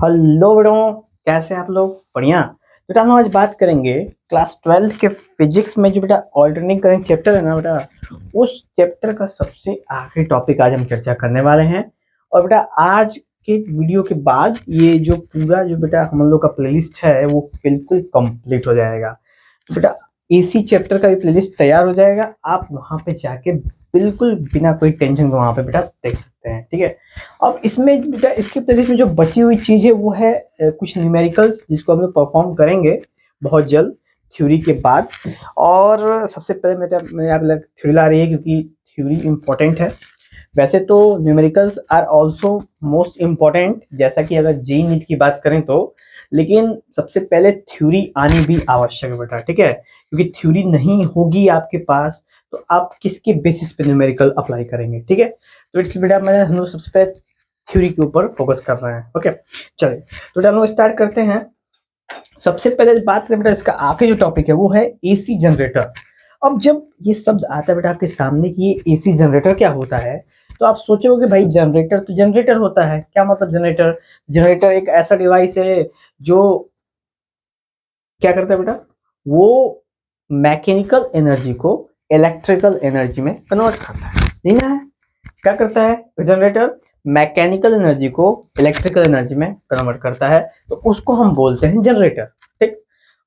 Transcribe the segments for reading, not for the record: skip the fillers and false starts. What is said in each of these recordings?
Hello बेटो, कैसे हैं आप लोग? बढ़िया। बेटा हम आज बात करेंगे क्लास 12 के फिजिक्स में जो बेटा ऑल्टरनेटिंग करंट चैप्टर है ना बेटा, उस चैप्टर का सबसे आखिरी टॉपिक आज हम चर्चा करने वाले हैं। और बेटा आज के वीडियो के बाद ये जो पूरा जो बेटा हम लोग का प्लेलिस्ट है वो बिल्कुल कंप्लीट हो जाएगा। तो बेटा इसी चैप्टर का ये प्लेलिस्ट तैयार हो जाएगा, आप वहाँ पे जाके बिल्कुल बिना कोई टेंशन के वहाँ पे बेटा देख सकते हैं। ठीक है। अब इसमें बेटा इसके प्लेलिस्ट में जो बची हुई चीज है वो है कुछ न्यूमेरिकल्स जिसको हम लोग परफॉर्म करेंगे बहुत जल्द थ्योरी के बाद। और सबसे पहले मैं यहाँ पे थ्योरी ला रही है क्योंकि थ्योरी इम्पोर्टेंट है। वैसे तो numericals are also most important, जैसा कि अगर जेई नीट की बात करें तो, लेकिन सबसे पहले थ्योरी आनी भी आवश्यक है बेटा। ठीक है, क्योंकि थ्योरी नहीं होगी आपके पास तो आप किसके बेसिस पे न्यूमेरिकल अप्लाई करेंगे। ठीक है, तो इसलिए बेटा मैं हम लोग सबसे पहले थ्योरी के ऊपर फोकस कर रहे हैं। ओके, चलिए तो हम लोग स्टार्ट करते हैं। सबसे पहले बात करें बेटा, इसका आखिरी जो टॉपिक है वो है एसी जनरेटर। अब जब ये शब्द आता है बेटा आपके सामने कि ये एसी जनरेटर क्या होता है, तो आप सोचोगे भाई जनरेटर तो जनरेटर होता है, क्या मतलब जनरेटर? जनरेटर एक ऐसा डिवाइस है जो क्या करता है बेटा, वो मैकेनिकल एनर्जी को इलेक्ट्रिकल एनर्जी में कन्वर्ट करता है। नहीं है, क्या करता है जनरेटर? मैकेनिकल एनर्जी को इलेक्ट्रिकल एनर्जी में कन्वर्ट करता है, तो उसको हम बोलते हैं जनरेटर। ठीक।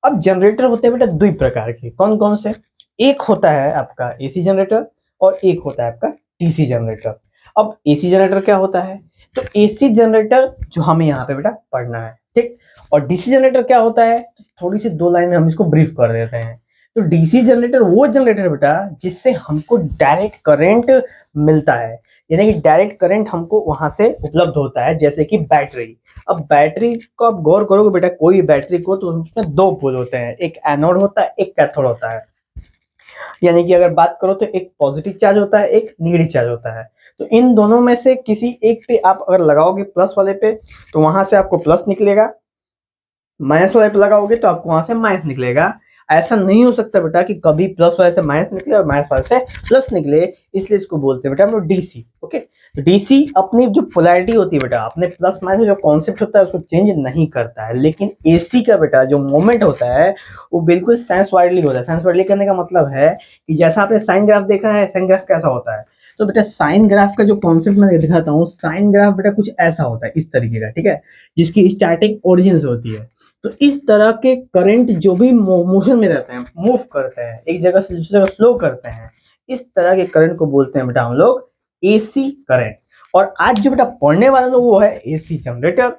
अब जनरेटर होते हैं बेटा दो प्रकार के, कौन कौन से? एक होता है आपका एसी जनरेटर और एक होता है आपका डीसी जनरेटर। अब एसी जनरेटर क्या होता है? तो एसी जनरेटर जो हमें यहाँ पे बेटा पढ़ना है। ठीक। और डीसी जनरेटर क्या होता है? थोड़ी सी दो लाइन में हम इसको ब्रीफ कर देते हैं। तो डीसी जनरेटर वो जनरेटर बेटा जिससे हमको डायरेक्ट करंट मिलता है, यानी कि डायरेक्ट करंट हमको वहां से उपलब्ध होता है, जैसे कि बैटरी। अब बैटरी को आप गौर करोगे बेटा, कोई बैटरी को तो उसमें दो पोल होते हैं, एक एनोड होता है एक कैथोड होता है। यानी कि अगर बात करो तो एक पॉजिटिव चार्ज होता है एक निगेटिव चार्ज होता है। तो इन दोनों में से किसी एक पे आप अगर लगाओगे प्लस वाले पे तो वहां से आपको प्लस निकलेगा, माइनस वाले पे लगाओगे तो आपको वहां से माइनस निकलेगा। ऐसा नहीं हो सकता बेटा कि कभी प्लस वाले से माइनस निकले और माइनस वाले से प्लस निकले, इसलिए इसको बोलते हैं बेटा हम लोग डीसी। ओके, तो डीसी अपनी जो पोलैरिटी होती है बेटा, अपने प्लस माइनस जो कॉन्सेप्ट होता है उसको चेंज नहीं करता है। लेकिन एसी का बेटा जो मोमेंट होता है वो बिल्कुल साइंस वाइडली होता है। साइंस वाइडली करने का मतलब है कि जैसा आपने साइन ग्राफ देखा है, साइन ग्राफ कैसा होता है? तो बेटा साइन ग्राफ का जो कॉन्सेप्ट मैं दिखाता हूँ, साइन ग्राफ बेटा कुछ ऐसा होता है, इस तरीके का। ठीक है, जिसकी स्टार्टिंग ओरिजिन से होती है। तो इस तरह के करंट जो भी मोशन में रहते हैं, मूव करते हैं, एक जगह से दूसरी जगह फ्लो करते हैं, इस तरह के करंट को बोलते हैं बेटा हम लोग एसी करंट। और आज जो बेटा पढ़ने वाला लोग वो है एसी जनरेटर।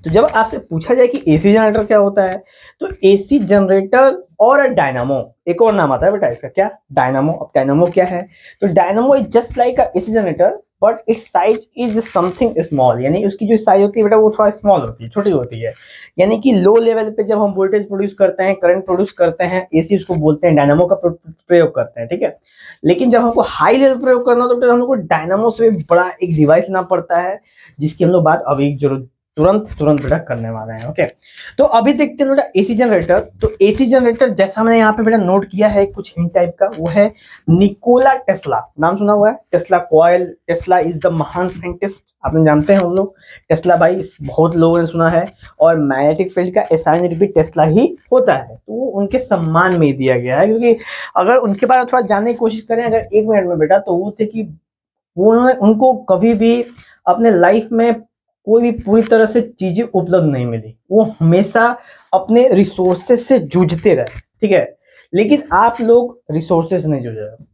तो जब आपसे पूछा जाए कि एसी जनरेटर क्या होता है, तो एसी जनरेटर और डायनामो, एक और नाम आता है बेटा इसका, क्या? डायनामो। अब डायनामो क्या है? तो dynamo is just like a AC generator but it's size is something small, यानी उसकी जो साइज होती है बेटा वो थोड़ा स्मॉल होती है, छोटी होती है। यानी कि लो लेवल पे जब हम वोल्टेज प्रोड्यूस करते हैं, करंट प्रोड्यूस करते हैं, एसी उसको बोलते हैं, डायनामो का प्रयोग करते हैं। ठीक है, लेकिन जब हमको हाई लेवल प्रयोग करना हो तो हम लोग को डायनामो से भी बड़ा एक डिवाइस लेना पड़ता है, जिसकी हम लोग बात अभी जरूर तुरंत तुरंत बेटा करने वाले हैं। ओके, तो अभी देखते हैं बेटा एसी जनरेटर। तो एसी जनरेटर जैसा मैंने यहाँ पे बेटा नोट किया है कुछ हिंट टाइप का, वो है निकोला टेस्ला। नाम सुना हुआ है? Tesla coil, Tesla is the महान साइंटिस्ट, आपने जानते हैं हम लोग टेस्ला भाई, बहुत लोगों ने सुना है। और मैग्नेटिक फील्ड का एसाइनमेंट भी टेस्ला ही होता है, तो वो उनके सम्मान में दिया गया है। क्योंकि अगर उनके बारे में थोड़ा जानने की कोशिश करें अगर एक मिनट में बेटा, तो वो थे कि वो उन्होंने उनको कभी भी अपने लाइफ में कोई भी पूरी तरह से चीजें उपलब्ध नहीं मिली, वो हमेशा अपने रिसोर्सेज से जूझते रहे। ठीक है, लेकिन आप लोग रिसोर्सेज नहीं जूझ रहे,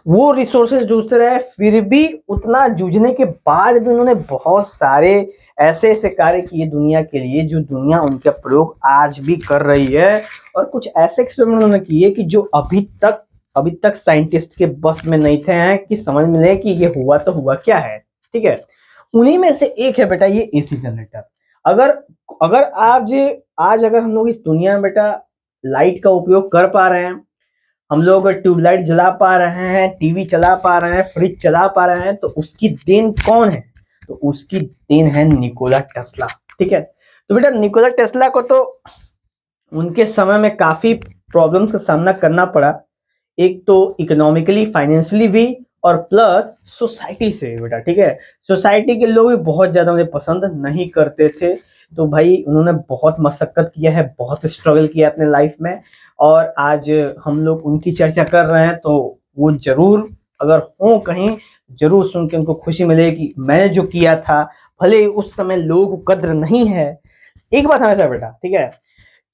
वो रिसोर्सेज जूझते रहे, फिर भी उतना जूझने के बाद भी उन्होंने बहुत सारे ऐसे ऐसे कार्य किए दुनिया के लिए जो दुनिया उनका प्रयोग आज भी कर रही है। और कुछ ऐसे एक्सपेरिमेंट उन्होंने किए कि जो अभी तक साइंटिस्ट के बस में नहीं थे हैं कि समझ में ले कि ये हुआ तो हुआ क्या है। ठीक है, उन्हीं में से एक है बेटा ये एसी जनरेटर। अगर अगर आज अगर हम लोग इस दुनिया में बेटा लाइट का उपयोग कर पा रहे हैं, हम लोग ट्यूबलाइट जला पा रहे हैं, टीवी चला पा रहे हैं, फ्रिज चला पा रहे हैं, तो उसकी देन कौन है? तो उसकी देन है निकोला टेस्ला। ठीक है, तो बेटा निकोला टेस्ला को तो उनके समय में काफी प्रॉब्लम्स का सामना करना पड़ा, एक तो इकोनॉमिकली फाइनेंशियली भी, और प्लस सोसाइटी से बेटा, ठीक है। सोसाइटी के लोग भी बहुत ज़्यादा मुझे पसंद नहीं करते थे, तो भाई उन्होंने बहुत मशक्कत किया है, बहुत स्ट्रगल किया अपने लाइफ में, और आज हम लोग उनकी चर्चा कर रहे हैं, तो वो ज़रूर अगर हों कहीं, ज़रूर सुन के उनको खुशी मिलेगी। मैंने जो किया था, भले ही उस समय लोगों को कद्र नहीं है, एक बात हमेशा बेटा, ठीक है,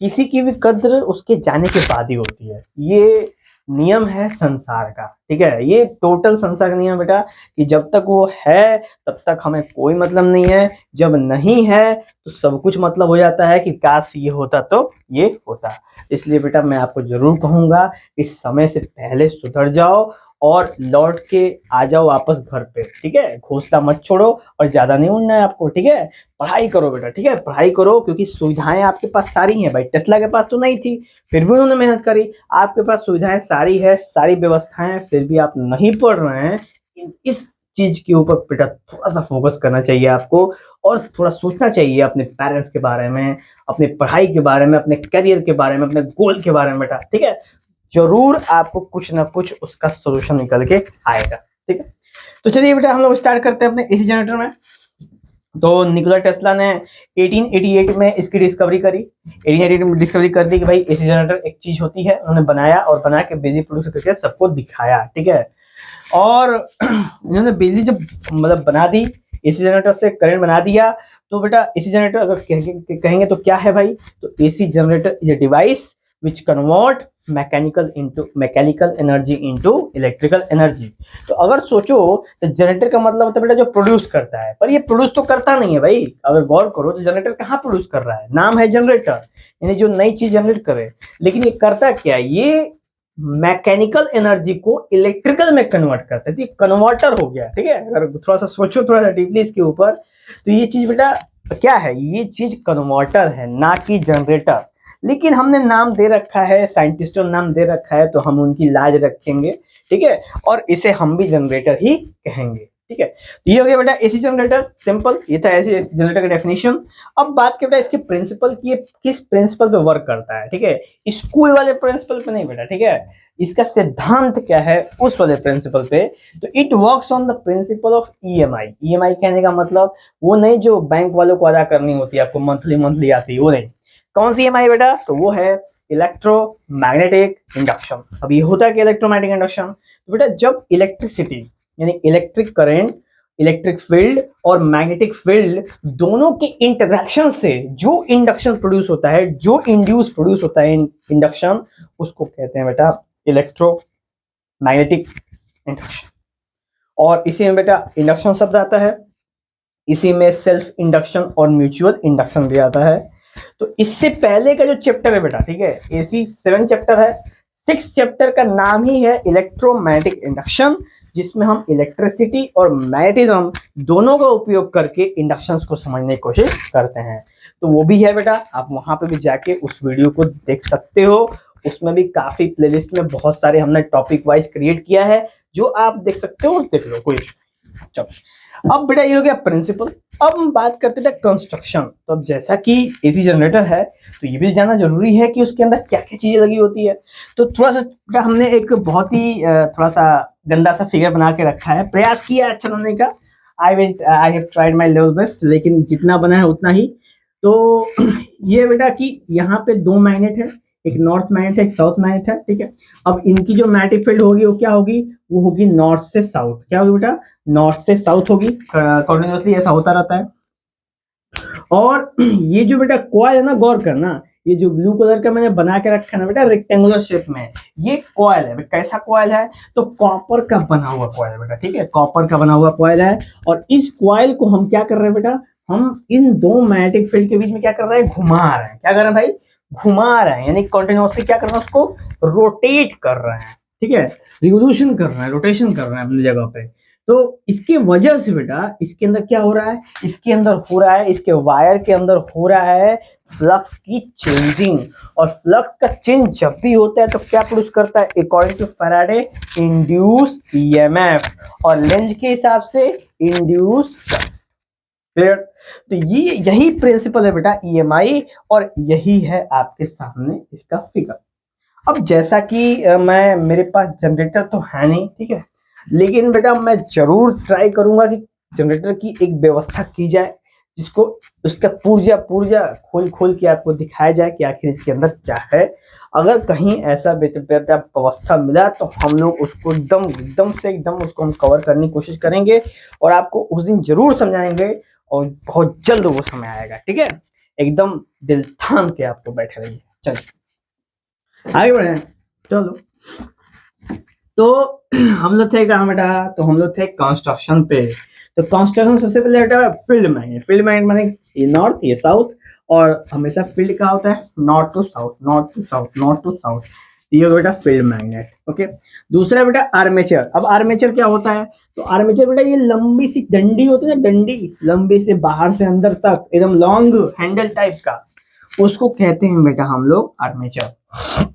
किसी की भी कद्र उसके जाने के बाद ही होती है। ये नियम है संसार का, ठीक है। ये टोटल संसार का नियम बेटा, कि जब तक वो है तब तक हमें कोई मतलब नहीं है, जब नहीं है तो सब कुछ मतलब हो जाता है कि काश ये होता तो ये होता। इसलिए बेटा मैं आपको जरूर कहूंगा कि समय से पहले सुधर जाओ और लौट के आ जाओ वापस घर पे, ठीक है। घोंसला मत छोड़ो और ज्यादा नहीं उड़ना है आपको, ठीक है। पढ़ाई करो बेटा, ठीक है, पढ़ाई करो, क्योंकि सुविधाएं आपके पास सारी हैं भाई। टेस्ला के पास तो नहीं थी, फिर भी उन्होंने मेहनत करी। आपके पास सुविधाएं सारी है, सारी व्यवस्थाएं, फिर भी आप नहीं पढ़ रहे हैं। इस चीज के ऊपर बेटा थोड़ा सा फोकस करना चाहिए आपको, और थोड़ा सोचना चाहिए अपने पेरेंट्स के बारे में, अपने पढ़ाई के बारे में, अपने करियर के बारे में, अपने गोल के बारे में बेटा, ठीक है। जरूर आपको कुछ ना कुछ उसका सोल्यूशन निकल के आएगा, ठीक है। तो चलिए बेटा हम लोग स्टार्ट करते हैं अपने एसी जनरेटर में। तो निकोला टेस्ला ने 1888 में इसकी डिस्कवरी करी। 1888 में डिस्कवरी कर दी कि भाई एसी जनरेटर एक चीज होती है। उन्होंने बनाया और बना के बिजली प्रोड्यूस करके सबको दिखाया, ठीक है। और इन्होंने बिजली जब मतलब बना दी, एसी जनरेटर से करंट बना दिया, तो बेटा एसी जनरेटर अगर कहेंगे तो क्या है भाई, तो AC generator is a device which convert mechanical energy into electrical energy. तो अगर सोचो तो जनरेटर का मतलब होता है बेटा जो प्रोड्यूस करता है, पर ये प्रोड्यूस तो करता नहीं है भाई। अगर गौर करो तो जनरेटर कहाँ प्रोड्यूस कर रहा है, नाम है जनरेटर, यानी जो नई चीज जनरेट करे। लेकिन ये करता क्या है, ये मैकेनिकल एनर्जी को इलेक्ट्रिकल में कन्वर्ट करता है, तो ये कन्वर्टर हो गया, ठीक है। अगर थोड़ा सा सोचो थोड़ा सा डीपली इसके ऊपर, तो ये चीज बेटा क्या है, ये चीज कन्वर्टर है, ना कि जनरेटर। लेकिन हमने नाम दे रखा है, साइंटिस्टों ने नाम दे रखा है, तो हम उनकी लाज रखेंगे, ठीक है, और इसे हम भी जनरेटर ही कहेंगे, ठीक है। तो ये हो गया बेटा एसी जनरेटर, सिंपल, ये था एसी जनरेटर का डेफिनेशन। अब बात करें बेटा इसके प्रिंसिपल की, किस प्रिंसिपल पे वर्क करता है, ठीक है। स्कूल वाले प्रिंसिपल पे नहीं बेटा, ठीक है। इसका सिद्धांत क्या है उस वाले प्रिंसिपल पे। तो it works on the principle of EMI. EMI कहने का मतलब वो नहीं जो बैंक वालों को अदा करनी होती है, आपको मंथली मंथली आती है, वो नहीं। कौन सी ईएमआई बेटा, तो वो है इलेक्ट्रोमैग्नेटिक इंडक्शन। अब ये होता है कि इलेक्ट्रोमैग्नेटिक इंडक्शन, तो बेटा जब इलेक्ट्रिसिटी यानी इलेक्ट्रिक करंट, इलेक्ट्रिक फील्ड और मैग्नेटिक फील्ड दोनों के इंटरेक्शन से जो इंडक्शन प्रोड्यूस होता है, जो इंड्यूस प्रोड्यूस होता है इंडक्शन, उसको कहते हैं बेटा इलेक्ट्रोमैग्नेटिक इंडक्शन। और इसी में बेटा इंडक्शन शब्द आता है, इसी में सेल्फ इंडक्शन और म्यूचुअल इंडक्शन भी आता है। तो इससे पहले का जो चैप्टर है बेटा, ठीक है, एसी 7 चैप्टर है, 6 चैप्टर का नाम ही है इलेक्ट्रोमैग्नेटिक इंडक्शन, जिसमें हम इलेक्ट्रिसिटी और मैग्नेटिज्म दोनों का उपयोग करके इंडक्शंस को समझने की कोशिश करते हैं। तो वो भी है बेटा, आप वहां पे भी जाके उस वीडियो को देख सकते हो। उसमें भी काफी प्लेलिस्ट में बहुत सारे हमने टॉपिक वाइज क्रिएट किया है, जो आप देख सकते हो, देख लो, कोई। चलो अब बेटा ये हो गया प्रिंसिपल। अब हम बात करते हैं कंस्ट्रक्शन। तो अब जैसा कि एसी जनरेटर है, तो ये भी जानना जरूरी है कि उसके अंदर क्या क्या चीजें लगी होती है। तो थोड़ा सा बेटा हमने एक बहुत ही थोड़ा सा गंदा सा फिगर बना के रखा है, प्रयास किया है अच्छा बनाने का। I have tried my level best, लेकिन जितना बना है उतना ही। तो ये बेटा कि यहाँ पे 2 मैग्नेट है, एक नॉर्थ मैग्नेट है, एक साउथ मैग्नेट है, ठीक है। अब इनकी जो मैग्नेटिक फील्ड होगी वो क्या होगी, वो होगी नॉर्थ से साउथ। क्या होगी बेटा, नॉर्थ से साउथ होगी, कंटिन्यूअसली ऐसा होता रहता है। और ये जो बेटा कॉइल है ना, गौर करना, ये जो ब्लू कलर का मैंने बना के रखा है ना बेटा रेक्टेंगुलर शेप में, ये कॉइल है। कैसा कॉइल है, तो कॉपर का बना हुआ कॉइल है बेटा, ठीक है, कॉपर का बना हुआ कॉइल है। और इस कॉइल को हम क्या कर रहे हैं बेटा, हम इन दो मैग्नेटिक फील्ड के बीच में क्या कर रहे हैं, घुमा रहे हैं। क्या कर रहे हैं भाई, घुमा रहे हैं, यानी कंटिन्यूअसली क्या कर रहे हैं, उसको रोटेट कर रहे हैं, ठीक है, रिवोल्यूशन कर रहे हैं, रोटेशन कर रहे हैं अपनी जगह पे। तो इसके वजह से बेटा इसके अंदर क्या हो रहा है, इसके अंदर हो रहा है, इसके वायर के अंदर हो रहा है फ्लक्स की चेंजिंग। और फ्लक्स का चेंज जब भी होता है तो क्या प्रोड्यूस करता है, according to Faraday induce EMF, और लेंज के हिसाब से इंड्यूस। क्लियर। तो ये यही प्रिंसिपल है बेटा ईएमआई, और यही है आपके सामने इसका फिगर। अब जैसा कि मैं, मेरे पास जनरेटर तो है नहीं, ठीक है, लेकिन बेटा मैं जरूर ट्राई करूंगा कि जनरेटर की एक व्यवस्था की जाए, जिसको उसका पुर्जा पुर्जा खोल खोल के आपको दिखाया जाए कि आखिर इसके अंदर क्या है। अगर कहीं ऐसा बेटा व्यवस्था मिला तो हम लोग उसको एकदम एकदम से एकदम उसको हम कवर करने की कोशिश करेंगे और आपको उस दिन जरूर समझाएंगे, और बहुत जल्द वो समय आएगा। ठीक है, एकदम दिल थाम के आपको बैठे रहिए। चलिए आगे बढ़े। चलो, तो हम लोग थे कहाँ बेटा, तो हम लोग थे कंस्ट्रक्शन पे। तो कंस्ट्रक्शन सबसे पहले बेटा फील्ड मैग्नेट, फील्ड मैग्नेट माने ये नॉर्थ ये साउथ, और हमेशा फील्ड का होता है north to south, north to south, north to south. ये बेटा फील्ड मैग्नेट। ओके, दूसरा बेटा आर्मेचर। अब आर्मेचर क्या होता है, तो आर्मेचर बेटा ये लंबी सी डंडी होती है ना, डंडी लंबी से बाहर से अंदर तक एकदम लॉन्ग हैंडल टाइप का, उसको कहते हैं बेटा हम लोग आर्मेचर।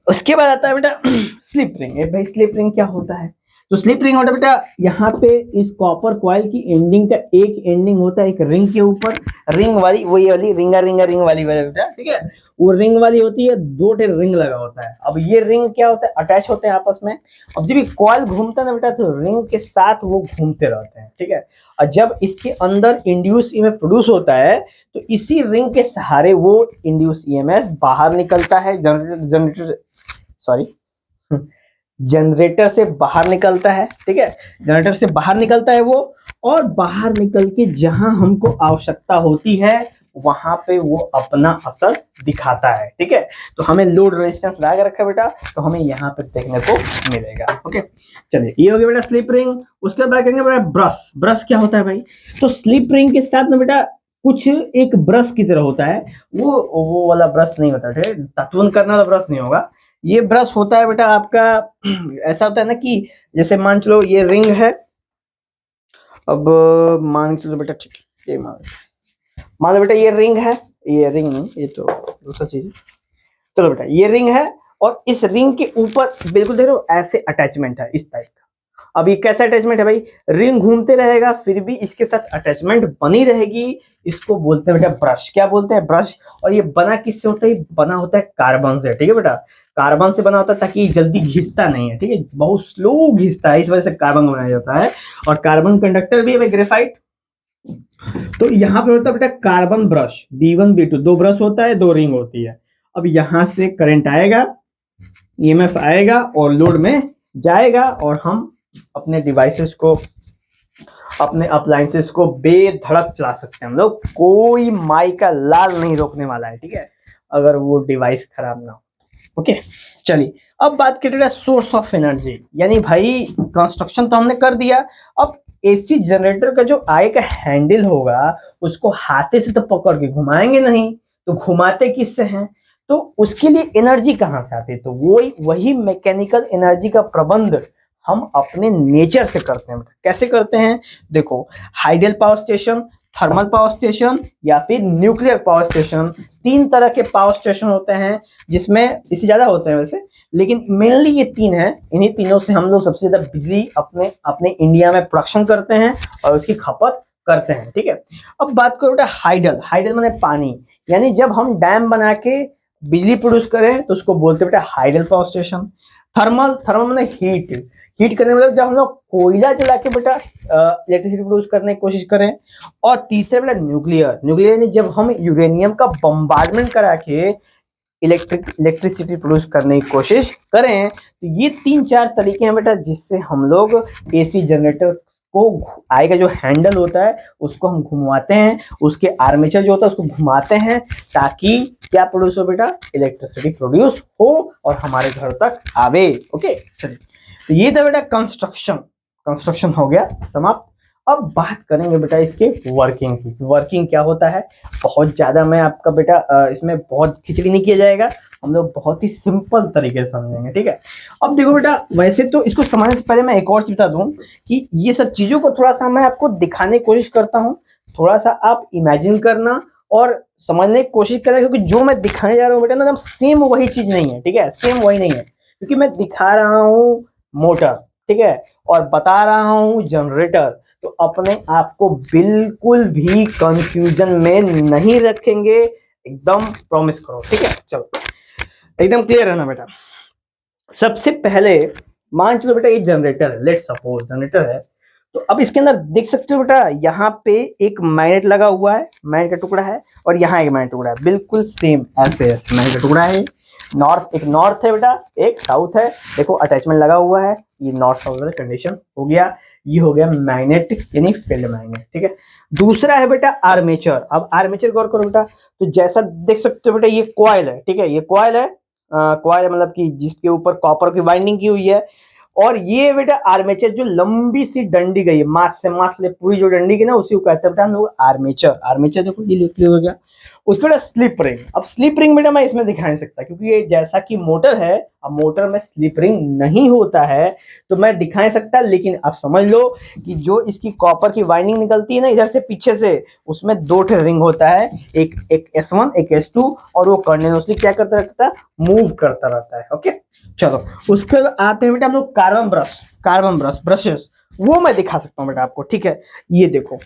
उसके बाद आता है बेटा स्लिप रिंग। भाई स्लिप रिंग क्या होता है, तो स्लिप रिंग होता है बेटा यहाँ पे इस कॉपर कॉइल की एंडिंग का एक एंडिंग होता है एक रिंग के ऊपर, रिंग वाली वही वाली रिंग वाली बेटा। ठीक है, वो रिंग वाली होती है, दो टे रिंग लगा होता है। अब ये रिंग क्या होता है, अटैच होते हैं आपस में। अब जब ये कॉइल घूमता है ना बेटा, तो रिंग के साथ वो घूमते रहते हैं। ठीक है, और जब इसके अंदर इंड्यूस ईएमएफ प्रोड्यूस होता है, तो इसी रिंग के सहारे वो इंड्यूस ईएमएफ बाहर निकलता है, जनरेटर सॉरी जनरेटर से बाहर निकलता है। ठीक है, जनरेटर से बाहर निकलता है वो, और बाहर निकल के जहां हमको आवश्यकता होती है वहां पे वो अपना असर दिखाता है। ठीक है, तो हमें लोड रेजिस्टेंस लगा के रखा बेटा, तो हमें यहाँ पे देखने को मिलेगा। ओके, चलिए ये हो गया बेटा स्लिप रिंग। उसके बाद कहेंगे बेटा ब्रश। ब्रश क्या होता है भाई, तो स्लिप रिंग के साथ में बेटा कुछ एक ब्रश की तरह होता है, वो वाला ब्रश नहीं होता। ठीक है, तत्वन करने वाला ब्रश नहीं होगा। ये ब्रश होता है बेटा आपका ऐसा होता है ना कि जैसे मान चलो ये रिंग है, अब मान चलो बेटा, ठीक है, ये मान लो बेटा ये रिंग है, ये रिंग नहीं, ये तो दूसरा चीज है। चलो बेटा ये रिंग है, और इस रिंग के ऊपर बिल्कुल देख रहे हो ऐसे अटैचमेंट है इस टाइप का। अब ये कैसा अटैचमेंट है भाई, रिंग घूमते रहेगा फिर भी इसके साथ अटैचमेंट बनी रहेगी। इसको बोलते हैं बेटा ब्रश। क्या बोलते हैं, ब्रश। और ये बना किससे होता है, बना होता है कार्बन से। ठीक है बेटा, कार्बन से बना होता है ताकि जल्दी घिसता नहीं है। ठीक है, बहुत स्लो घिसता है, इस वजह से कार्बन बनाया जाता है। और कार्बन कंडक्टर भी है ग्रेफाइट। तो यहाँ पे होता है बेटा कार्बन ब्रश, B1 B2 दो ब्रश होता है, दो रिंग होती है। अब यहां से करंट आएगा, ईएमएफ आएगा और लोड में जाएगा, और हम अपने डिवाइसेस को, अपने अप्लायंसेस को बेधड़क चला सकते हैं हम लोग। कोई माई का लाल नहीं रोकने वाला है। ठीक है, अगर वो डिवाइस खराब ना हो। ओके, चलिए अब बात करें सोर्स ऑफ एनर्जी। यानी भाई कंस्ट्रक्शन तो हमने कर दिया, अब एसी जनरेटर का जो आगे का हैंडल होगा उसको हाथे से तो पकड़ के घुमाएंगे नहीं, तो घुमाते किससे हैं, तो उसके लिए एनर्जी कहाँ से आती है, तो वही मैकेनिकल एनर्जी का प्रबंध हम अपने नेचर से करते हैं। कैसे करते हैं, देखो hydel power station, thermal power station, या फिर न्यूक्लियर पावर स्टेशन, तीन तरह के पावर स्टेशन होते हैं, जिसमें इससे ज्यादा होते हैं वैसे, लेकिन मेनली ये तीन है। इन्हीं तीनों से हम लोग सबसे ज्यादा बिजली अपने अपने इंडिया में प्रोडक्शन करते हैं और उसकी खपत करते हैं। ठीक है, अब बात करो बेटा हाइडल। हाइडल माने पानी, यानी जब हम डैम बना के बिजली प्रोड्यूस करें तो उसको बोलते हैं बेटा hydel power station. Thermal, thermal माने हीट, हीट करने मतलब जब हम लोग कोयला जला के बेटा इलेक्ट्रिसिटी प्रोड्यूस करने की कोशिश करें। और तीसरे बेटा न्यूक्लियर, न्यूक्लियर यानी जब हम यूरेनियम का बम्बार्डमेंट करा के इलेक्ट्रिसिटी प्रोड्यूस करने की कोशिश करें। तो ये तीन चार तरीके हैं बेटा जिससे हम लोग एसी जनरेटर को आगे का जो हैंडल होता है उसको हम घुमाते हैं, उसके आर्मेचर जो होता है उसको घुमाते हैं, ताकि क्या प्रोड्यूस हो बेटा, इलेक्ट्रिसिटी प्रोड्यूस हो और हमारे घर तक आवे। ओके, चलिए तो ये था बेटा कंस्ट्रक्शन। कंस्ट्रक्शन हो गया समाप्त। अब बात करेंगे बेटा इसके वर्किंग की। वर्किंग क्या होता है, बहुत ज्यादा मैं आपका बेटा इसमें बहुत खिचड़ी नहीं किया जाएगा, हम लोग बहुत ही सिंपल तरीके से समझेंगे। ठीक है, अब देखो बेटा वैसे तो इसको समझने से पहले मैं एक और चीज बता दूं कि ये सब चीजों को थोड़ा सा मैं आपको दिखाने की कोशिश करता हूँ, थोड़ा सा आप इमेजिन करना और समझने की कोशिश करना, क्योंकि जो मैं दिखाने जा रहा हूँ बेटा ना सेम वही चीज नहीं है। ठीक है, सेम वही नहीं है, क्योंकि मैं दिखा रहा हूँ मोटर, ठीक है, और बता रहा हूँ जनरेटर। तो अपने आप को बिल्कुल भी कंफ्यूजन में नहीं रखेंगे, एकदम प्रॉमिस करो। ठीक है, चलो एकदम क्लियर है ना बेटा। सबसे पहले मान चलो बेटा ये जनरेटर है, लेट सपोज जनरेटर है। तो अब इसके अंदर देख सकते हो बेटा, यहाँ पे एक मैग्नेट लगा हुआ है, मैग्नेट का टुकड़ा है, और यहाँ एक मैग्नेट टुकड़ा है, बिल्कुल सेम ऐसे ऐसे मैग्नेट का टुकड़ा है। नॉर्थ, एक नॉर्थ है बेटा, एक साउथ है। देखो अटैचमेंट लगा हुआ है, ये नॉर्थ साउथ वाला कंडीशन हो गया। ये हो गया मैग्नेट यानी फील्ड मैग्नेट, ठीक है। दूसरा है बेटा आर्मेचर। अब आर्मेचर गौर करो बेटा, तो जैसा देख सकते हो बेटा, ये कॉइल है, ठीक है, ये कॉइल है। कॉइल मतलब कि जिसके ऊपर कॉपर की वाइंडिंग की हुई है। और ये बेटा आर्मेचर, जो लंबी सी डंडी गई है, मास से मास ले पूरी जो डंडी की ना, उसी को कहते हैं बेटा हम लोग आर्मेचर। आर्मेचर देखो ये क्लियर हो गया। उसके बाद स्लिप रिंग। अब स्लिप रिंग बेटा मैं इसमें दिखा नहीं सकता, क्योंकि ये जैसा कि मोटर है, अब मोटर में स्लिप रिंग नहीं होता है, तो मैं दिखा नहीं सकता। लेकिन आप समझ लो कि जो इसकी कॉपर की वाइंडिंग निकलती है ना इधर से पीछे से, उसमें दो ठे रिंग होता है, एक S1 एक S2, और वो कंटिन्यूअसली क्या करता रहता है, मूव करता रहता है। ओके, चलो उसके बाद आते हैं बेटा हम लोग carbon brush. Carbon brush, brushes, वो मैं दिखा सकता हूँ बेटा आपको, ठीक है। ये देखो,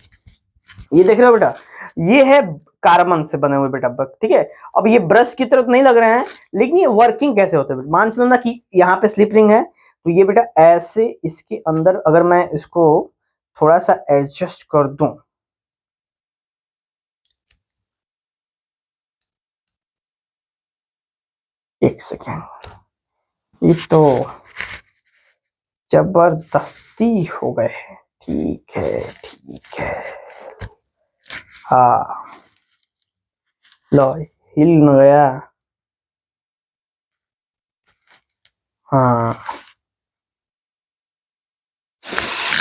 ये देख रहे हो बेटा, ये है कार्बन से बने हुए बेटा, ठीक है। अब ये ब्रश की तरफ नहीं लग रहे हैं, लेकिन ये वर्किंग कैसे होते हैं, मान चलो ना कि यहाँ पे स्लिप रिंग है, तो ये बेटा ऐसे इसके अंदर अगर मैं इसको थोड़ा सा एडजस्ट कर दूं, एक सेकेंड, ये तो जबरदस्ती हो गए। ठीक है, ठीक है, हाँ, लो हिल न गया। हाँ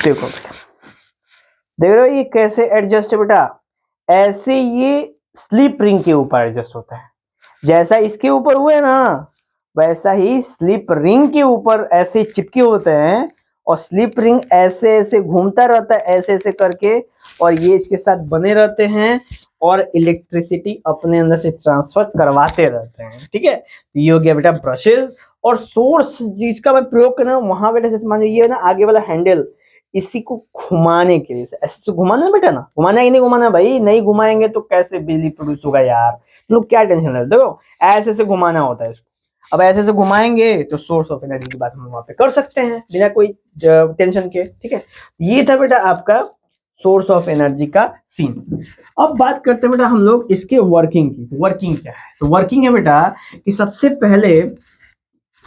देखो बेटा, देख रहे हो ये कैसे एडजस्ट है बेटा, ऐसे ये स्लिप रिंग के ऊपर एडजस्ट होता है। जैसा इसके ऊपर हुए ना, वैसा ही स्लिप रिंग के ऊपर ऐसे चिपके होते हैं, और स्लिप रिंग ऐसे ऐसे घूमता रहता है, ऐसे ऐसे करके, और ये इसके साथ बने रहते हैं, और इलेक्ट्रिसिटी अपने अंदर से ट्रांसफर करवाते रहते हैं, ठीक है। तो ये हो गया बेटा ब्रशेस। और सोर्स जिसका मैं प्रयोग कर रहा हूँ वहां बेटा, जैसे मान लीजिए ये ना आगे वाला हैंडल, इसी को घुमाने के लिए, ऐसे तो घुमाना है बेटा ना, घुमाना है कि नहीं घुमाना है भाई, नहीं घुमाएंगे तो कैसे बिजली प्रोड्यूस होगा यार, तुम लोग क्या टेंशन ले रहे हो। देखो ऐसे से घुमाना होता है इसको, अब ऐसे से घुमाएंगे तो सोर्स ऑफ एनर्जी की बात हम वहां पे कर सकते हैं बिना कोई टेंशन के, ठीक है। ये था बेटा आपका सोर्स ऑफ एनर्जी का सीन। अब बात करते हैं बेटा हम लोग इसके वर्किंग की। वर्किंग क्या है, तो वर्किंग है बेटा कि सबसे पहले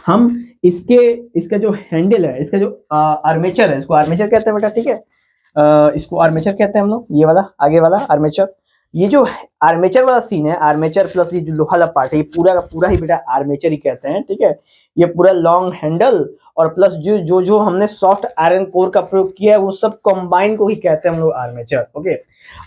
हम इसके, इसका जो हैंडल है, इसका जो आर्मेचर है, इसको आर्मेचर कहते हैं बेटा, ठीक है। इसको आर्मेचर कहते हैं हम लोग, ये वाला आगे वाला आर्मेचर। ये जो आर्मेचर वाला सीन है, आर्मेचर प्लस ये जो लोहा वाला पार्ट है, ये पूरा का पूरा ही बेटा आर्मेचर ही कहते हैं, ठीक है। ये पूरा लॉन्ग हैंडल और प्लस जो जो जो हमने सॉफ्ट आयरन कोर का प्रयोग किया है, वो सब कंबाइन को ही कहते हैं हम लोग आर्मेचर। ओके,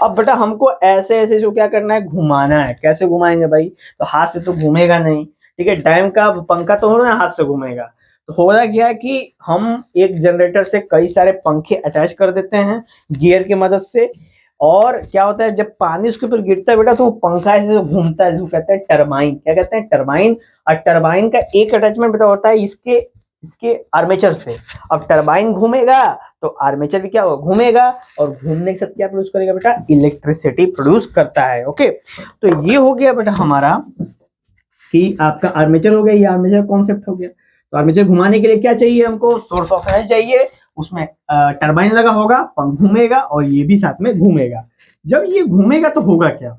अब बेटा हमको ऐसे ऐसे जो क्या करना है, घुमाना है। कैसे घुमाएंगे भाई, तो हाथ से तो घूमेगा नहीं, ठीक है। डैम का पंखा तो हो ना हाथ से घूमेगा, तो हो रहा क्या है कि हम एक जनरेटर से कई सारे पंखे अटैच कर देते हैं गियर की मदद से। और क्या होता है, जब पानी उसके ऊपर गिरता है बेटा, तो वो पंखा ऐसे घूमता है, जिसको कहते हैं टरबाइन। क्या कहते हैं, टरबाइन। और टरबाइन का एक अटैचमेंट बेटा होता है इसके इसके आर्मेचर से। अब टरबाइन घूमेगा तो आर्मेचर भी क्या होगा, घूमेगा, और घूमने के साथ क्या प्रोड्यूस करेगा बेटा, इलेक्ट्रिसिटी प्रोड्यूस करता है। ओके, तो ये हो गया बेटा हमारा कि आपका आर्मेचर हो गया, ये आर्मेचर कॉन्सेप्ट हो गया। तो आर्मेचर घुमाने के लिए क्या चाहिए हमको, सोर्स ऑफ एनर्जी चाहिए, उसमें टरबाइन लगा होगा, पंख घूमेगा, और ये भी साथ में घूमेगा। जब ये घूमेगा तो होगा क्या,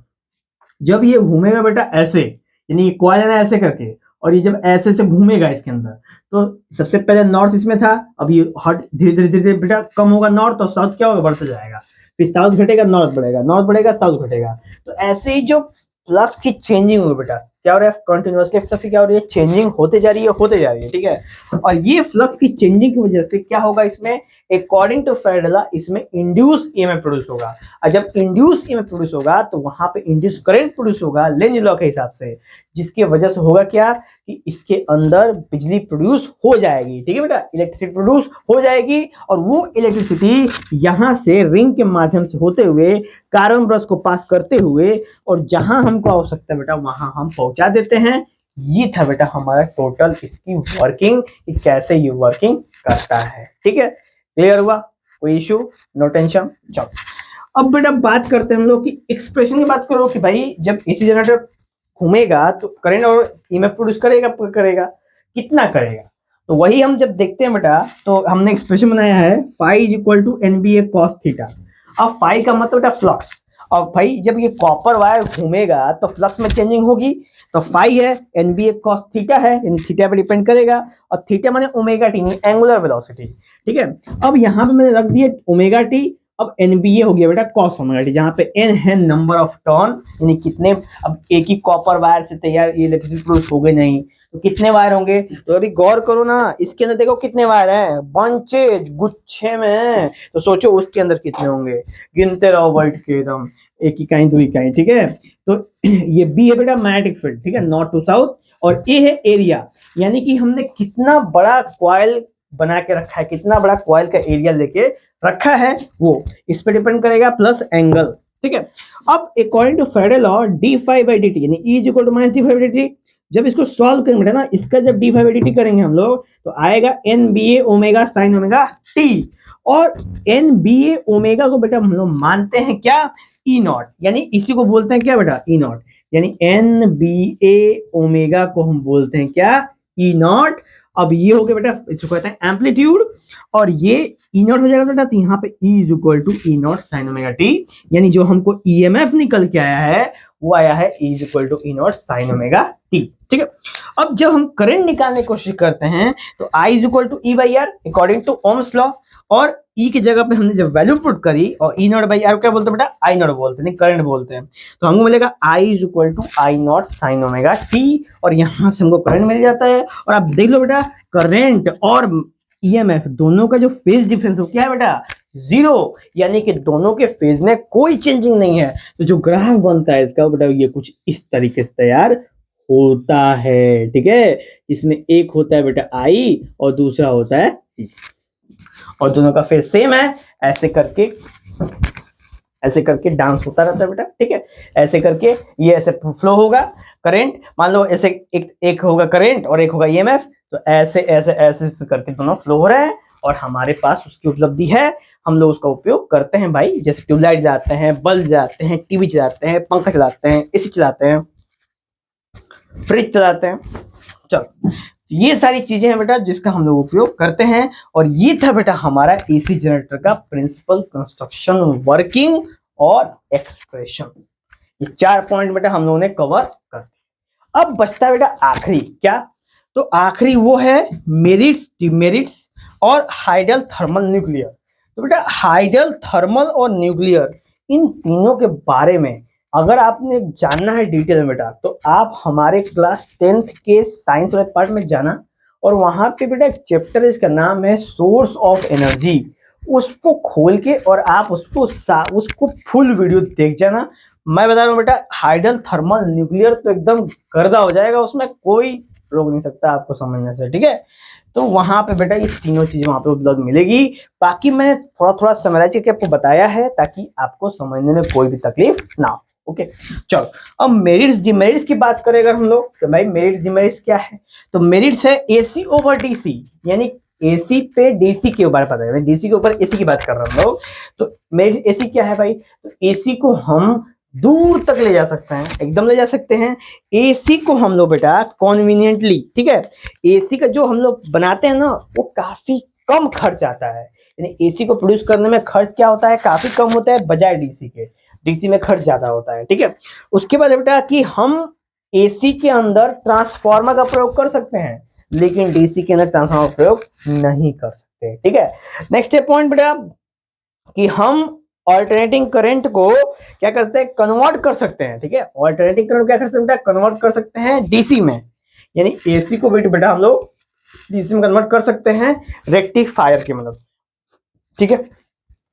जब ये घूमेगा बेटा ऐसे, यानी ये कॉइल है ना ऐसे करके, और ये जब ऐसे से घूमेगा इसके अंदर, तो सबसे पहले नॉर्थ इसमें था, अब ये हट धीरे धीरे धीरे बेटा कम होगा नॉर्थ, और साउथ क्या होगा, बढ़ता जाएगा। फिर साउथ घटेगा, नॉर्थ बढ़ेगा, नॉर्थ बढ़ेगा, साउथ घटेगा। तो ऐसे ही जो फ्लक्स की चेंजिंग होगी बेटा, क्या हो रहा है, कंटिन्यूअसली फ्लक्स क्या हो रही है, चेंजिंग होते जा रही है, होते जा रही है, ठीक है। और ये फ्लक्स की चेंजिंग की वजह से क्या होगा इसमें, अकॉर्डिंग टू फेराडे इसमें इंड्यूस ईएमएफ प्रोड्यूस होगा। और जब इंड्यूस ईएमएफ प्रोड्यूस होगा तो वहां पे इंड्यूस करंट प्रोड्यूस होगा लेंज लॉ के हिसाब से, जिसकी वजह से होगा क्या कि इसके अंदर बिजली प्रोड्यूस हो जाएगी, ठीक है बेटा, इलेक्ट्रिसिटी प्रोड्यूस हो जाएगी। और वो इलेक्ट्रिसिटी यहां से रिंग के माध्यम से होते हुए कार्बन ब्रश को पास करते हुए, और जहां हमको आवश्यकता है बेटा वहां हम पहुंचा देते हैं। ये था बेटा हमारा टोटल इसकी वर्किंग, कि कैसे ये वर्किंग करता है, ठीक है। क्लियर हुआ, कोई इशू, नो टेंशन। चलो अब बेटा बात करते हैं हम लोग कि एक्सप्रेशन की बात करो कि भाई जब एसी जनरेटर घूमेगा तो करंट और ईएमएफ प्रोड्यूस करेगा, कितना करेगा। तो वही हम जब देखते हैं बेटा, तो हमने एक्सप्रेशन बनाया है phi is equal to NBA cos theta. अब फाई का मतलब बेटा फ्लक्स, और भाई जब ये कॉपर वायर घूमेगा तो फ्लक्स में चेंजिंग होगी, तो फाई है NBA cos थीटा है, इन थीटा पे डिपेंड करेगा, और थीटा माने ओमेगा टी, एंगुलर वेलोसिटी। ठीक है, अब यहाँ पे मैंने रख दिया ओमेगा टी, अब NBA हो गया बेटा cos ओमेगा टी, जहाँ पे n है नंबर ऑफ टर्न, यानी कितने, अब एक ही कॉपर वायर से तैयार ये इलेक्ट्रिसिटी प्रोड्यूस हो गई नहीं, तो कितने वायर होंगे, तो अभी गौर करो ना, इसके अंदर देखो कितने वायर हैं, बंचेज, गुच्छे में है, तो सोचो उसके अंदर कितने होंगे, गिनते रहो वर्ड के एकदम, एक इकाई दो इकाई। ठीक है, तो ये बी है बेटा मैग्नेटिक फील्ड, ठीक है, नॉर्थ टू साउथ, और ए है एरिया, यानी कि हमने कितना बड़ा कॉइल बना के रखा है, कितना बड़ा कॉइल का एरिया लेके रखा है, वो इस पे डिपेंड करेगा, प्लस एंगल। ठीक है, अब according to Faraday law d phi by d t, यानी E is equal to minus d phi by d t, जब इसको सॉल्व करेंगे ना, इसका जब d phi by d t करेंगे हम लोग, तो आएगा N B A omega sine omega t, और एन बी ए ओमेगा को बेटा हम लोग मानते हैं क्या, ई नॉट, यानी इसी को बोलते हैं क्या बेटा, ई नॉट, यानी एन बी ए ओमेगा को हम बोलते हैं क्या, ई नॉट। अब ये हो गया बेटा, इसको कहते हैं एम्पलीट्यूड, और ये ई नॉट हो जाएगा बेटा, तो यहाँ पे E is equal to E naught sine omega t, यानी जो हमको ईएमएफ निकल के आया है वो आया है E is equal to E naught sine omega t. ठीक है, अब जब हम करंट निकालने की कोशिश करते हैं तो I is equal to E by R according to Ohm's law, और ई की जगह पे हमने जब वैल्यू पुट करी, और ई नॉट बाई आर क्या बोलते हैं बेटा, आई नॉट बोलते हैं, नहीं करंट बोलते हैं, तो हमको मिलेगा I is equal to I naught sine omega t, और यहां से हमको करंट मिल जाता है। और आप देख लो बेटा, करंट और ईएमएफ दोनों का जो फेज डिफरेंस हो क्या है बेटा, जीरो, यानी कि दोनों के फेज में कोई चेंजिंग नहीं है, तो जो ग्राफ बनता है इसका बेटा ये कुछ इस तरीके से तैयार होता है। ठीक है, इसमें एक होता है बेटा आई और दूसरा होता है ई, और दोनों का फेज सेम है, ऐसे करके डांस होता रहता है बेटा। ठीक है, ऐसे करके ये ऐसे फ्लो होगा करंट, मान लो ऐसे एक होगा करंट और एक होगा ईएमएफ, तो ऐसे ऐसे ऐसे करके दोनों फ्लो हो रहे हैं, और हमारे पास उसकी उपलब्धि है, हम लोग उसका उपयोग करते हैं भाई, जैसे ट्यूबलाइट जलाते हैं, बल्ब जलाते हैं, टीवी चलाते हैं, पंखा चलाते हैं, एसी चलाते हैं, फ्रिज चलाते हैं। चलो, ये सारी चीजें हैं बेटा जिसका हम लोग उपयोग करते हैं, और ये था बेटा हमारा एसी जनरेटर का प्रिंसिपल, कंस्ट्रक्शन, वर्किंग और एक्सप्रेशन। ये 4 पॉइंट बेटा हम लोगों ने कवर कर दिए। अब बचता है बेटा आखिरी, क्या, तो आखिरी वो है मेरिट्स, डिमेरिट्स और हाइडल थर्मल न्यूक्लियर। तो बेटा हाइडल थर्मल और न्यूक्लियर, इन तीनों के बारे में अगर आपने जानना है डिटेल में बेटा, तो आप हमारे क्लास 10th के साइंस वाले पार्ट में जाना, और वहां पे बेटा एक चैप्टर है, इसका नाम है सोर्स ऑफ एनर्जी, उसको खोल के और आप उसको फुल वीडियो देख जाना। मैं बता रहा हूँ बेटा, हाइडल थर्मल न्यूक्लियर तो एकदम गर्दा हो जाएगा, उसमें कोई रोक नहीं सकता आपको समझने से। ठीक है, तो वहां पे बेटा ये तीनों चीजें वहां पे उपलब्ध मिलेगी, बाकी मैंने थोड़ा थोड़ा समराइज करके आपको बताया है ताकि आपको समझने में कोई भी तकलीफ ना हो। ओके, चलो, अब मेरिट्स डिमेरिट्स की बात करें अगर हम लोग, तो भाई मेरिट्स डिमेरिट्स क्या है, तो मेरिट्स है एसी ओवर डीसी, यानी एसी पे डीसी के ऊपर पता है, डीसी के ऊपर एसी की बात कर रहे हैं हम लोग, तो मेरिट एसी क्या है भाई, तो एसी को हम दूर तक ले जा सकते हैं, एकदम ले जा सकते हैं। एसी को हम लोग बेटा कॉन्वीनियंटली, ठीक है, एसी का जो हम लोग बनाते हैं ना वो काफी कम खर्च आता है, यानी एसी को प्रोड्यूस करने में खर्च क्या होता है, काफी कम होता है बजाय डीसी के, डीसी में खर्च ज्यादा होता है। ठीक है, उसके बाद बेटा कि हम एसी के अंदर ट्रांसफार्मर का प्रयोग कर सकते हैं, लेकिन डीसी के अंदर ट्रांसफार्मर का प्रयोग नहीं कर सकते। ठीक है, नेक्स्ट पॉइंट बेटा कि हम ऑल्टरनेटिंग करंट को क्या करते हैं, कन्वर्ट कर सकते हैं। ठीक है, ऑल्टरनेटिंग करंट क्या कर सकते हैं, कन्वर्ट कर सकते हैं डीसी में, यानी एसी को बेटा हम लोग डीसी में कन्वर्ट कर सकते हैं रेक्टिफायर की मदद। ठीक है,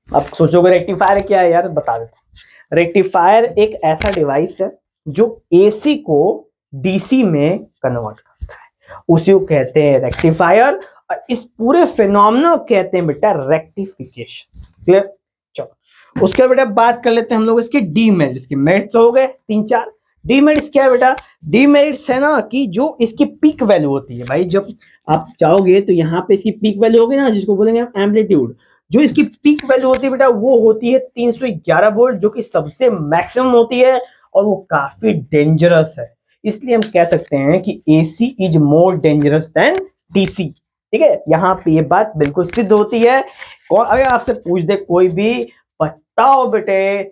अब सोचोगे रेक्टिफायर क्या है यार, बता देते हैं। रेक्टिफायर एक ऐसा डिवाइस है जो एसी को डीसी में कन्वर्ट करता है, उसी को कहते हैं रेक्टिफायर, और इस पूरे फिनोमेना को कहते हैं बेटा रेक्टिफिकेशन। क्लियर, चलो उसके बेटा बात कर लेते हैं हम लोग इसके डीमेरिट्स की। मेरिट्स तो हो गए 3-4, डीमेरिट्स क्या है बेटा, डीमेरिट्स है ना कि जो इसकी पीक वैल्यू होती है भाई, जब आप चाहोगे तो यहाँ पे इसकी पीक वैल्यू होगी ना, जिसको बोलेंगे हम एम्पलीट्यूड, जो इसकी पीक वैल्यू होती है बेटा वो होती है 311 वोल्ट, जो कि सबसे मैक्सिमम होती है, और वो काफी डेंजरस है। इसलिए हम कह सकते हैं कि AC is more dangerous than DC. ठीक है, यहाँ पे ये बात बिल्कुल सिद्ध होती है। और अगर आपसे पूछ दे कोई भी, बताओ बेटे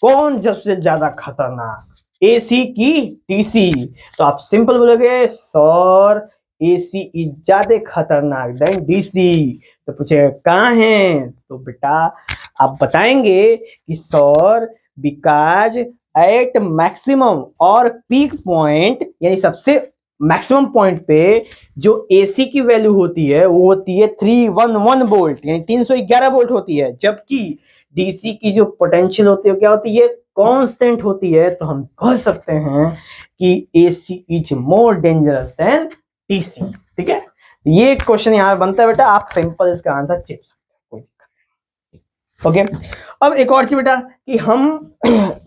कौन सबसे ज्यादा खतरनाक, एसी की टीसी, तो आप सिंपल बोलोगे सर एसी इज ज्यादा खतरनाक देन डीसी। तो पूछे कहाँ है, तो बेटा आप बताएंगे कि सर बिकॉज एट मैक्सिमम और पीक पॉइंट, यानी सबसे मैक्सिमम पॉइंट पे जो एसी की वैल्यू होती है वो होती है 311 वोल्ट, यानी 311 वोल्ट होती है, जबकि डीसी की जो पोटेंशियल होती है क्या होती है, कांस्टेंट होती है। तो हम कह सकते हैं कि AC is more dangerous than DC. ठीक है, ये क्वेश्चन यहाँ बनता है बेटा, आप सिंपल इसका आंसर चेक सकते हो। ओके, अब एक और चीज बेटा कि हम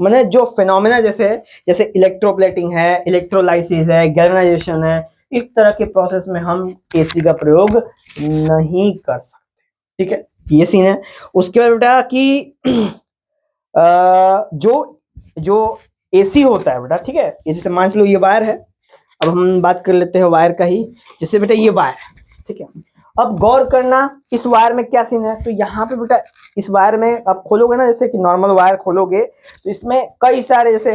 मैंने जो फिनोमेना जैसे जैसे इलेक्ट्रोप्लेटिंग है, इलेक्ट्रोलाइसिस है, गैल्वेनाइजेशन है, इस तरह के प्रोसेस में हम एसी का प्रयोग नहीं कर सकते। ठीक है, ये सीन है। उसके बाद बेटा कि जो जो एसी होता है बेटा, ठीक है, ये जैसे मान लो ये वायर है, अब हम बात कर लेते हैं वायर का ही। जैसे बेटा ये वायर, ठीक है, अब गौर करना इस वायर में क्या सीन है। तो यहाँ पे बेटा इस वायर में आप खोलोगे ना, जैसे कि नॉर्मल वायर खोलोगे तो इसमें कई सारे जैसे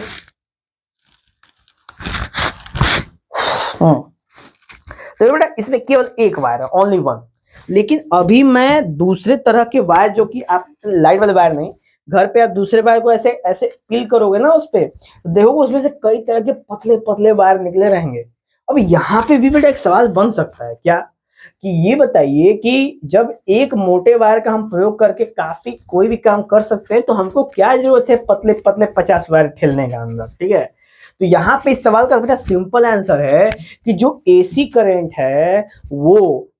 तो बेटा इसमें केवल एक वायर है, ओनली वन। लेकिन अभी मैं दूसरे तरह के वायर, जो कि आप लाइट वाले वायर नहीं, घर पे आप दूसरे वायर को ऐसे ऐसे पील करोगे ना उस पे, तो देखोगे उसमें से कई तरह के पतले पतले वायर निकले रहेंगे। अब यहाँ पे भी बेटा एक सवाल बन सकता है क्या, कि ये बताइए कि जब एक मोटे वायर का हम प्रयोग करके काफी कोई भी काम कर सकते हैं, तो हमको क्या जरूरत है पतले पतले 50 वायर ठेलने का अंदर। ठीक है, तो यहाँ पे इस सवाल का बेटा सिंपल आंसर है कि जो एसी करंट है वो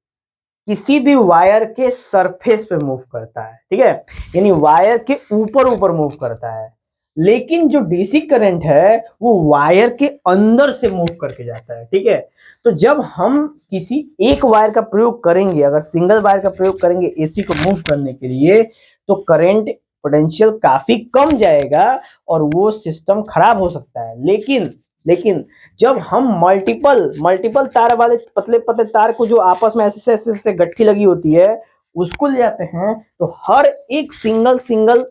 किसी भी वायर के सरफेस पे मूव करता है। ठीक है, यानी वायर के ऊपर ऊपर मूव करता है। लेकिन जो डीसी करंट है वो वायर के अंदर से मूव करके जाता है। ठीक है, तो जब हम किसी एक वायर का प्रयोग करेंगे, अगर सिंगल वायर का प्रयोग करेंगे एसी को मूव करने के लिए, तो करंट पोटेंशियल काफी कम जाएगा और वो सिस्टम खराब हो सकता है। लेकिन लेकिन जब हम मल्टीपल मल्टीपल तार वाले पतले पतले तार को, जो आपस में ऐसे ऐसे ऐसे गठठी लगी होती है, उसको ले जाते हैं, तो हर एक सिंगल सिंगल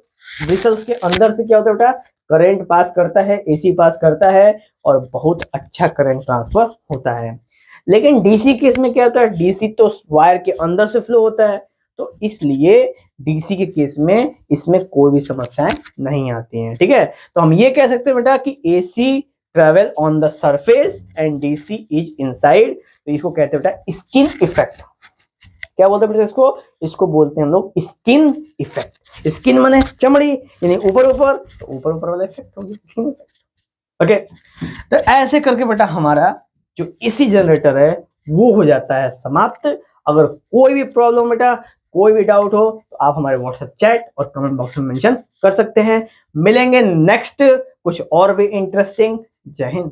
ब्रिसल्स के अंदर से क्या होता है बेटा, करंट पास करता है, एसी पास करता है और बहुत अच्छा करंट ट्रांसफर होता है। लेकिन डीसी केस में क्या होता है, डीसी तो वायर के अंदर से फ्लो होता है, तो इसलिए डीसी के केस में इसमें कोई भी समस्याएं नहीं आती हैं। ठीक है, तो हम ये कह सकते हैं बेटा कि AC travel on the surface and DC is inside. तो इसको कहते हैं बेटा स्किन इफेक्ट। क्या बोलते हैं बेटा इसको, इसको बोलते हैं हम लोग स्किन इफेक्ट। स्किन माने चमड़ी, यानी ऊपर ऊपर, तो ऊपर ऊपर वाला इफेक्ट हो गया स्किन इफेक्ट। ओके, तो ऐसे करके बेटा हमारा जो एसी जनरेटर है वो हो जाता है समाप्त। अगर कोई भी प्रॉब्लम बेटा, कोई भी डाउट हो, तो आप हमारे व्हाट्सएप चैट और कमेंट बॉक्स में मेंशन कर सकते हैं। मिलेंगे नेक्स्ट कुछ और भी इंटरेस्टिंग। जय हिंद।